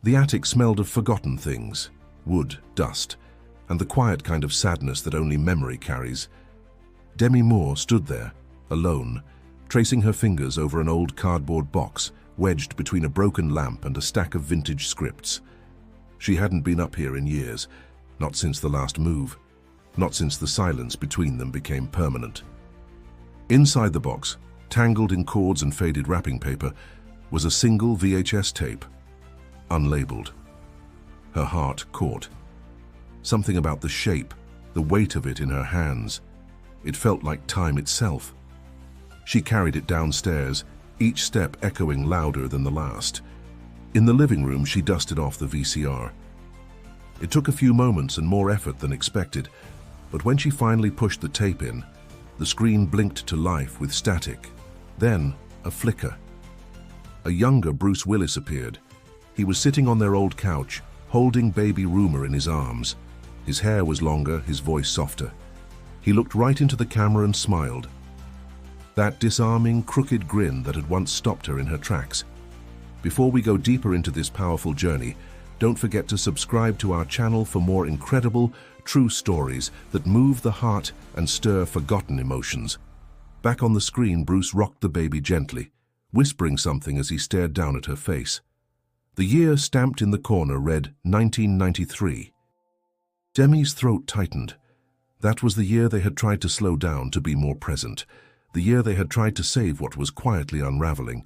The attic smelled of forgotten things, wood, dust, and the quiet kind of sadness that only memory carries. Demi Moore stood there, alone, tracing her fingers over an old cardboard box wedged between a broken lamp and a stack of vintage scripts. She hadn't been up here in years, not since the last move, not since the silence between them became permanent. Inside the box, tangled in cords and faded wrapping paper, was a single VHS tape, unlabeled. Her heart caught. Something about the shape, the weight of it in her hands. It felt like time itself. She carried it downstairs, each step echoing louder than the last. In the living room, she dusted off the VCR. It took a few moments and more effort than expected, but when she finally pushed the tape in, the screen blinked to life with static. Then, a flicker. A younger Bruce Willis appeared. He was sitting on their old couch, holding baby Rumer in his arms. His hair was longer, his voice softer. He looked right into the camera and smiled. That disarming, crooked grin that had once stopped her in her tracks. Before we go deeper into this powerful journey, don't forget to subscribe to our channel for more incredible, true stories that move the heart and stir forgotten emotions. Back on the screen, Bruce rocked the baby gently, whispering something as he stared down at her face. The year stamped in the corner read 1993. Demi's throat tightened. That was the year they had tried to slow down to be more present. The year they had tried to save what was quietly unraveling.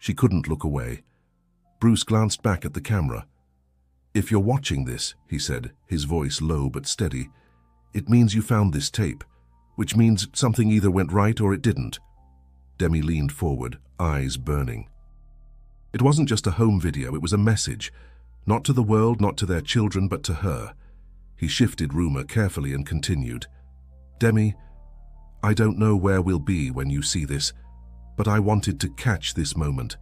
She couldn't look away. Bruce glanced back at the camera. "If you're watching this," he said, his voice low but steady, "it means you found this tape, which means something either went right or it didn't." Demi leaned forward, eyes burning. It wasn't just a home video, it was a message. Not to the world, not to their children, but to her. He shifted Rumer carefully and continued. "Demi, I don't know where we'll be when you see this, but I wanted to catch this moment.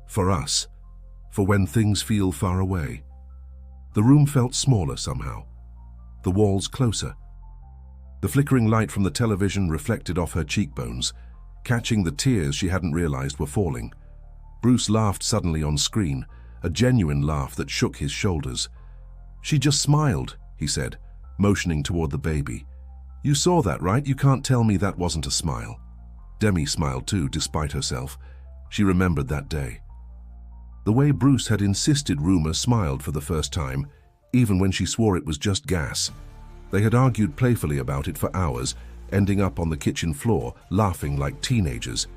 For us. For when things feel far away." The room felt smaller somehow. The walls closer. The flickering light from the television reflected off her cheekbones, catching the tears she hadn't realized were falling. Bruce laughed suddenly on screen, a genuine laugh that shook his shoulders. "She just smiled," he said, motioning toward the baby. "You saw that, right? You can't tell me that wasn't a smile." Demi smiled too, despite herself. She remembered that day. The way Bruce had insisted Rumer smiled for the first time, even when she swore it was just gas. They had argued playfully about it for hours, ending up on the kitchen floor, laughing like teenagers.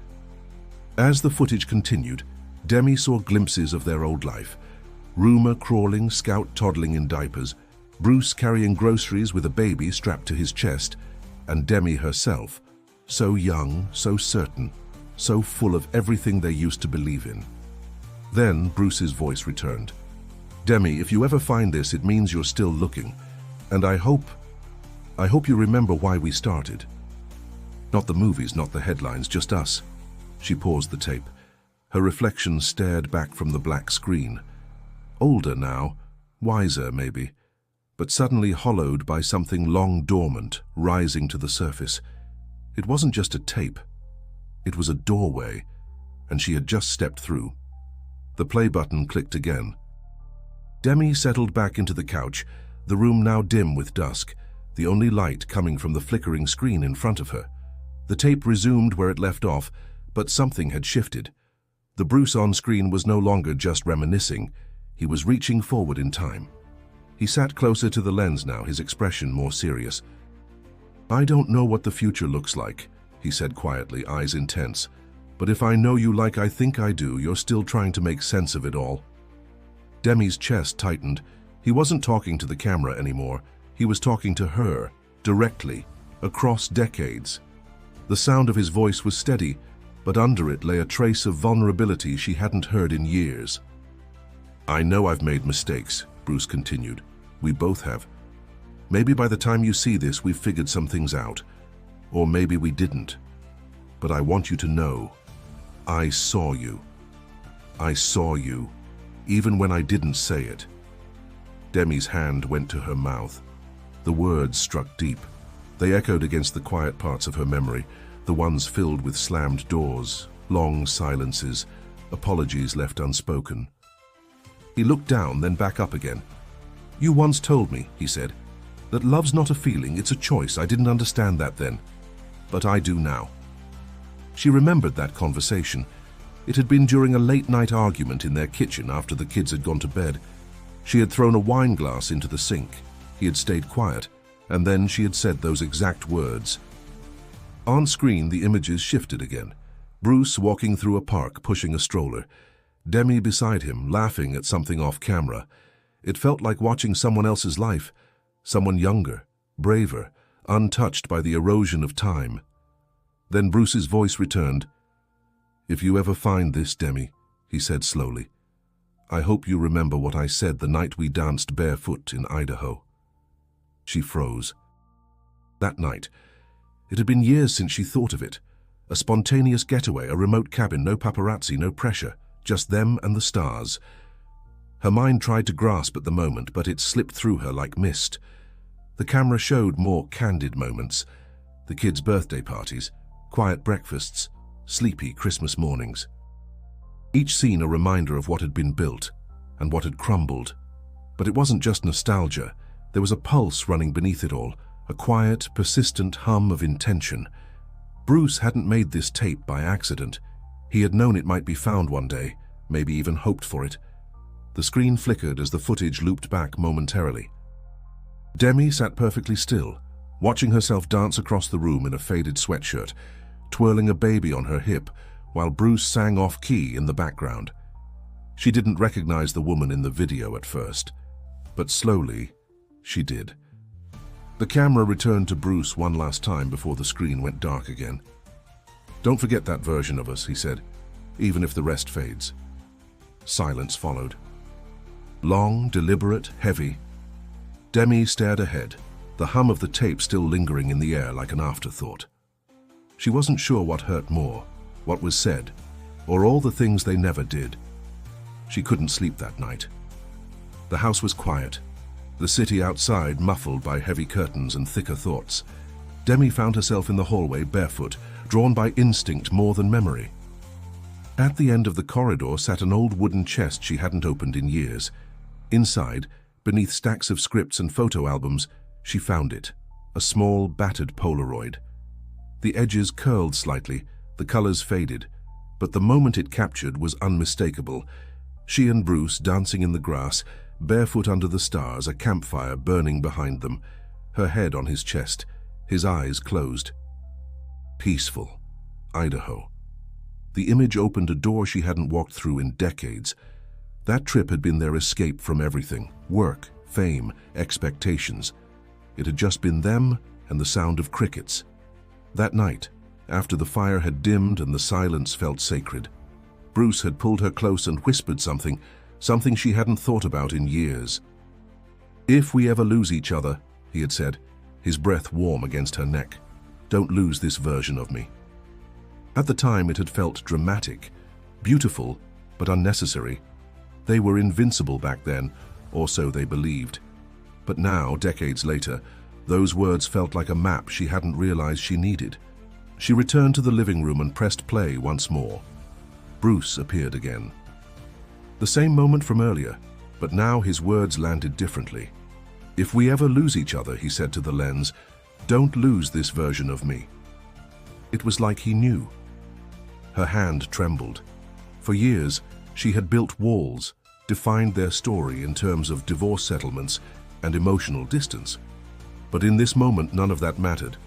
As the footage continued, Demi saw glimpses of their old life. Rumer crawling, Scout toddling in diapers, Bruce carrying groceries with a baby strapped to his chest, and Demi herself, so young, so certain, so full of everything they used to believe in. Then Bruce's voice returned. "Demi, if you ever find this, it means you're still looking. And I hope you remember why we started. Not the movies, not the headlines, just us." She paused the tape. Her reflection stared back from the black screen. Older now, wiser maybe, but suddenly hollowed by something long dormant, rising to the surface. It wasn't just a tape. It was a doorway, and she had just stepped through. The play button clicked again. Demi settled back into the couch, the room now dim with dusk, the only light coming from the flickering screen in front of her. The tape resumed where it left off, but something had shifted. The Bruce on screen was no longer just reminiscing. He was reaching forward in time. He sat closer to the lens now, his expression more serious. "I don't know what the future looks like," he said quietly, eyes intense. "But if I know you like I think I do, you're still trying to make sense of it all." Demi's chest tightened. He wasn't talking to the camera anymore. He was talking to her, directly, across decades. The sound of his voice was steady, but under it lay a trace of vulnerability she hadn't heard in years. "I know I've made mistakes," Bruce continued. "We both have. Maybe by the time you see this, we've figured some things out. Or maybe we didn't. But I want you to know, I saw you. I saw you, even when I didn't say it." Demi's hand went to her mouth. The words struck deep. They echoed against the quiet parts of her memory, the ones filled with slammed doors, long silences, apologies left unspoken. He looked down, then back up again. "You once told me," he said, "that love's not a feeling, it's a choice. I didn't understand that then, but I do now." She remembered that conversation. It had been during a late-night argument in their kitchen after the kids had gone to bed. She had thrown a wine glass into the sink. He had stayed quiet, and then she had said those exact words. On screen, the images shifted again. Bruce walking through a park, pushing a stroller. Demi beside him, laughing at something off camera. It felt like watching someone else's life, someone younger, braver, untouched by the erosion of time. Then Bruce's voice returned. "If you ever find this, Demi," he said slowly, "I hope you remember what I said the night we danced barefoot in Idaho." She froze. That night, it had been years since she thought of it. A spontaneous getaway, a remote cabin, no paparazzi, no pressure, just them and the stars. Her mind tried to grasp at the moment, but it slipped through her like mist. The camera showed more candid moments. The kids' birthday parties, quiet breakfasts, sleepy Christmas mornings. Each scene a reminder of what had been built and what had crumbled. But it wasn't just nostalgia. There was a pulse running beneath it all, a quiet, persistent hum of intention. Bruce hadn't made this tape by accident. He had known it might be found one day, maybe even hoped for it. The screen flickered as the footage looped back momentarily. Demi sat perfectly still, watching herself dance across the room in a faded sweatshirt, twirling a baby on her hip, while Bruce sang off-key in the background. She didn't recognize the woman in the video at first, but slowly, she did. The camera returned to Bruce one last time before the screen went dark again. "Don't forget that version of us," he said, "even if the rest fades." Silence followed. Long, deliberate, heavy. Demi stared ahead, the hum of the tape still lingering in the air like an afterthought. She wasn't sure what hurt more, what was said, or all the things they never did. She couldn't sleep that night. The house was quiet, the city outside muffled by heavy curtains and thicker thoughts. Demi found herself in the hallway barefoot, drawn by instinct more than memory. At the end of the corridor sat an old wooden chest she hadn't opened in years. Inside, beneath stacks of scripts and photo albums, she found it, a small, battered Polaroid. The edges curled slightly, the colors faded, but the moment it captured was unmistakable. She and Bruce dancing in the grass, barefoot under the stars, a campfire burning behind them, her head on his chest, his eyes closed. Peaceful. Idaho. The image opened a door she hadn't walked through in decades. That trip had been their escape from everything, work, fame, expectations. It had just been them and the sound of crickets. That night, after the fire had dimmed and the silence felt sacred, Bruce had pulled her close and whispered something she hadn't thought about in years. "If we ever lose each other," he had said, his breath warm against her neck, "don't lose this version of me." At the time it had felt dramatic, beautiful, but unnecessary. They were invincible back then, or so they believed. But now, decades later, those words felt like a map she hadn't realized she needed. She returned to the living room and pressed play once more. Bruce appeared again. The same moment from earlier, but now his words landed differently. "If we ever lose each other," he said to the lens, "don't lose this version of me." It was like he knew. Her hand trembled. For years, she had built walls, defined their story in terms of divorce settlements and emotional distance. But in this moment, none of that mattered.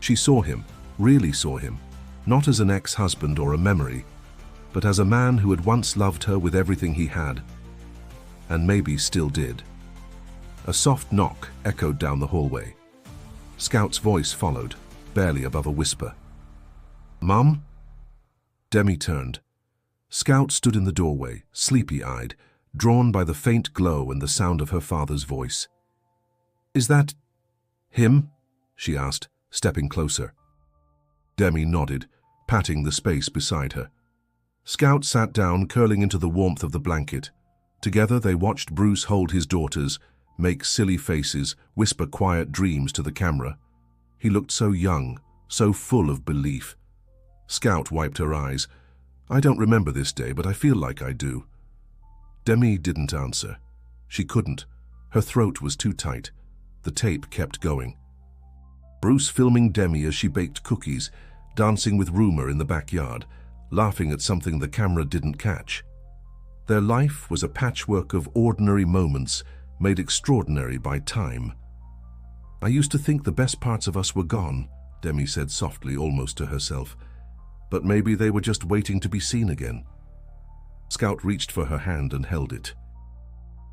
She saw him, really saw him, not as an ex-husband or a memory, but as a man who had once loved her with everything he had, and maybe still did. A soft knock echoed down the hallway. Scout's voice followed, barely above a whisper. "Mum?" Demi turned. Scout stood in the doorway, sleepy-eyed, drawn by the faint glow and the sound of her father's voice. "Is that him?" she asked, stepping closer. Demi nodded, patting the space beside her. Scout sat down, curling into the warmth of the blanket. Together they watched Bruce hold his daughters, make silly faces, whisper quiet dreams to the camera. He looked so young, so full of belief. Scout wiped her eyes. "I don't remember this day, but I feel like I do." Demi didn't answer. She couldn't. Her throat was too tight. The tape kept going. Bruce filming Demi as she baked cookies, dancing with Rumor in the backyard, laughing at something the camera didn't catch. Their life was a patchwork of ordinary moments made extraordinary by time. "I used to think the best parts of us were gone," Demi said softly, almost to herself. "But maybe they were just waiting to be seen again." Scout reached for her hand and held it.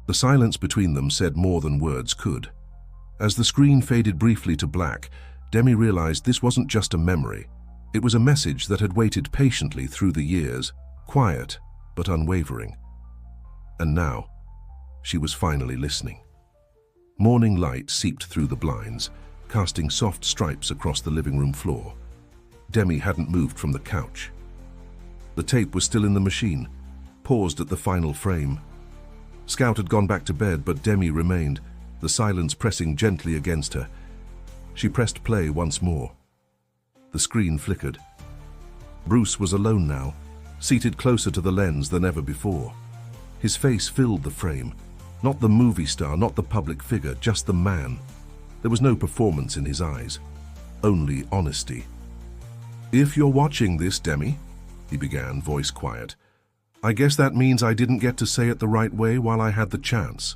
The silence between them said more than words could. As the screen faded briefly to black, Demi realized this wasn't just a memory. It was a message that had waited patiently through the years, quiet but unwavering. And now, she was finally listening. Morning light seeped through the blinds, casting soft stripes across the living room floor. Demi hadn't moved from the couch. The tape was still in the machine, paused at the final frame. Scout had gone back to bed, but Demi remained, the silence pressing gently against her. She pressed play once more. The screen flickered. Bruce was alone now, seated closer to the lens than ever before. His face filled the frame. Not the movie star, not the public figure, just the man. There was no performance in his eyes, only honesty. "If you're watching this, Demi," he began, voice quiet, "I guess that means I didn't get to say it the right way while I had the chance."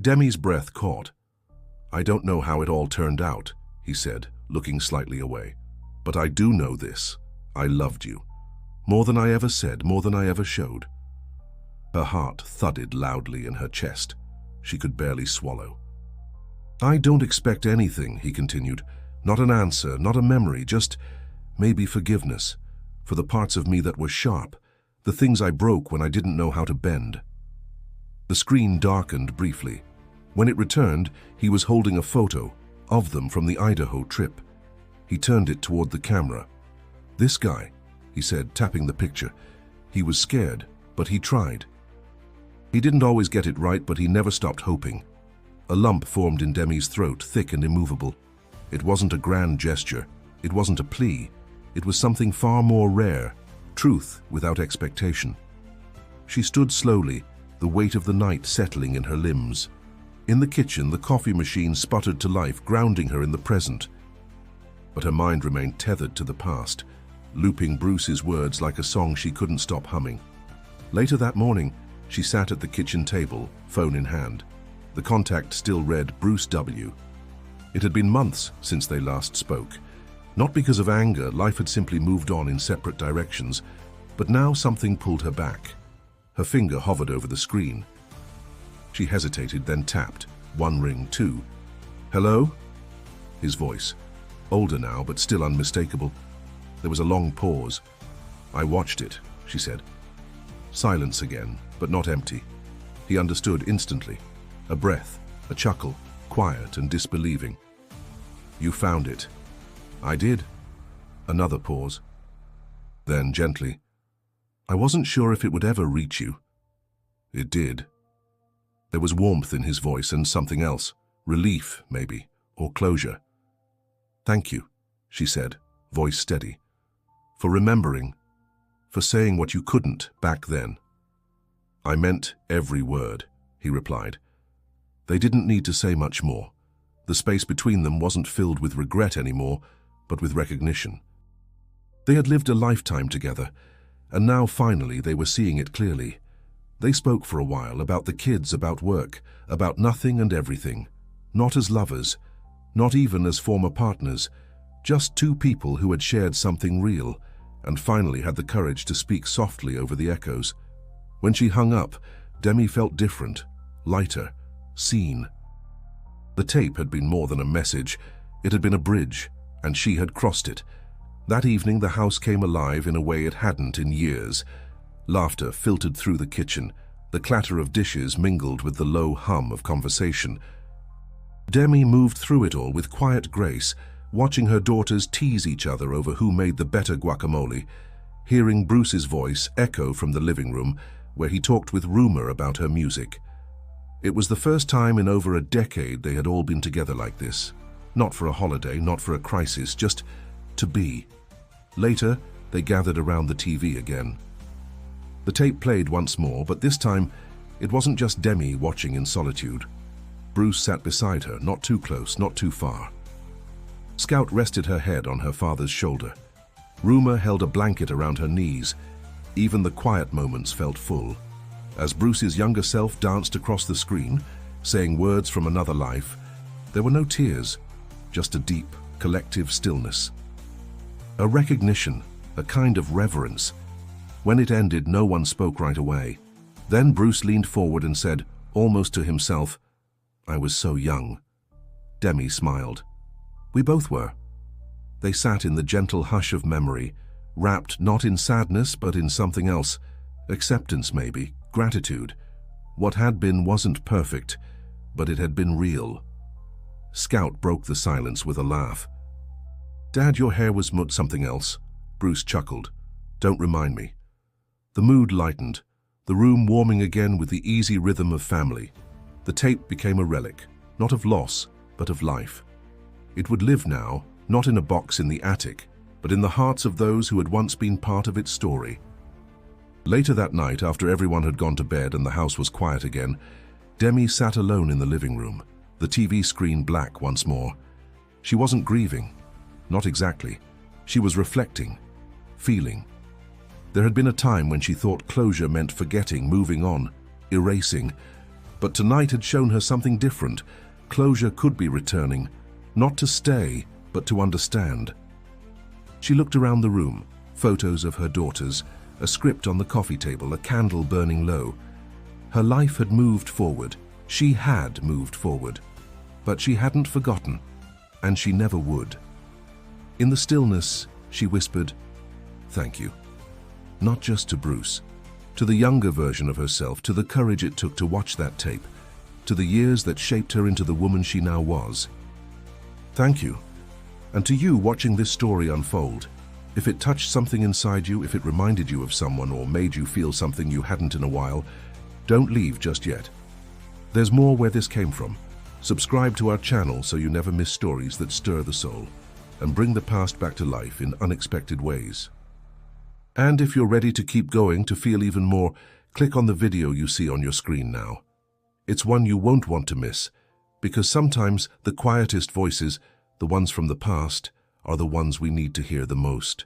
Demi's breath caught. "I don't know how it all turned out," he said, looking slightly away. "But I do know this. I loved you. More than I ever said, more than I ever showed." Her heart thudded loudly in her chest. She could barely swallow. "I don't expect anything," he continued. "Not an answer, not a memory, just maybe forgiveness for the parts of me that were sharp, the things I broke when I didn't know how to bend." The screen darkened briefly. When it returned, he was holding a photo of them from the Idaho trip. He turned it toward the camera. "This guy," he said, tapping the picture. He was scared, but he tried. He didn't always get it right, but he never stopped hoping. A lump formed in Demi's throat, thick and immovable. It wasn't a grand gesture. It wasn't a plea. It was something far more rare, truth without expectation. She stood slowly, the weight of the night settling in her limbs. In the kitchen, the coffee machine sputtered to life, grounding her in the present. But her mind remained tethered to the past, looping Bruce's words like a song she couldn't stop humming. Later that morning, she sat at the kitchen table, phone in hand. The contact still read Bruce W. It had been months since they last spoke. Not because of anger, life had simply moved on in separate directions, but now something pulled her back. Her finger hovered over the screen. She hesitated, then tapped. One ring, two. "Hello?" His voice. Older now, but still unmistakable. There was a long pause. "I watched it," she said. Silence again, but not empty. He understood instantly. A breath, a chuckle, quiet and disbelieving. "You found it." "I did." Another pause. Then, gently, "I wasn't sure if it would ever reach you." "It did." There was warmth in his voice and something else. Relief, maybe, or closure. "Thank you," she said, voice steady. "For remembering, for saying what you couldn't back then." "I meant every word," he replied. They didn't need to say much more. The space between them wasn't filled with regret anymore, but with recognition. They had lived a lifetime together, and now finally they were seeing it clearly. They spoke for a while about the kids, about work, about nothing and everything. Not as lovers, not even as former partners, just two people who had shared something real, and finally had the courage to speak softly over the echoes. When she hung up, Demi felt different, lighter, seen. The tape had been more than a message. It had been a bridge, and she had crossed it. That evening the house came alive in a way it hadn't in years. Laughter filtered through the kitchen. The clatter of dishes mingled with the low hum of conversation. Demi moved through it all with quiet grace, watching her daughters tease each other over who made the better guacamole, hearing Bruce's voice echo from the living room, where he talked with Rumor about her music. It was the first time in over a decade they had all been together like this. Not for a holiday, not for a crisis, just to be. Later, they gathered around the TV again. The tape played once more, but this time it wasn't just Demi watching in solitude. Bruce sat beside her, not too close, not too far. Scout rested her head on her father's shoulder. Rumor held a blanket around her knees. Even the quiet moments felt full. As Bruce's younger self danced across the screen, saying words from another life, there were no tears, just a deep, collective stillness. A recognition, a kind of reverence. When it ended, no one spoke right away. Then Bruce leaned forward and said, almost to himself, "I was so young." Demi smiled. We both were. They sat in the gentle hush of memory, wrapped not in sadness but in something else. Acceptance maybe, gratitude. What had been wasn't perfect, but it had been real. Scout broke the silence with a laugh. "Dad, your hair was something else." Bruce chuckled. "Don't remind me." The mood lightened, the room warming again with the easy rhythm of family. The tape became a relic, not of loss, but of life. It would live now, not in a box in the attic, but in the hearts of those who had once been part of its story. Later that night, after everyone had gone to bed and the house was quiet again, Demi sat alone in the living room, the TV screen black once more. She wasn't grieving. Not exactly. She was reflecting, feeling. There had been a time when she thought closure meant forgetting, moving on, erasing. But tonight had shown her something different. Closure could be returning, not to stay, but to understand. She looked around the room, photos of her daughters, a script on the coffee table, a candle burning low. Her life had moved forward. She had moved forward. But she hadn't forgotten, and she never would. In the stillness, she whispered, "Thank you." Not just to Bruce, to the younger version of herself, to the courage it took to watch that tape, to the years that shaped her into the woman she now was. Thank you. And to you watching this story unfold, if it touched something inside you, if it reminded you of someone or made you feel something you hadn't in a while, don't leave just yet. There's more where this came from. Subscribe to our channel so you never miss stories that stir the soul and bring the past back to life in unexpected ways. And if you're ready to keep going, to feel even more, click on the video you see on your screen now. It's one you won't want to miss, because sometimes the quietest voices, the ones from the past, are the ones we need to hear the most.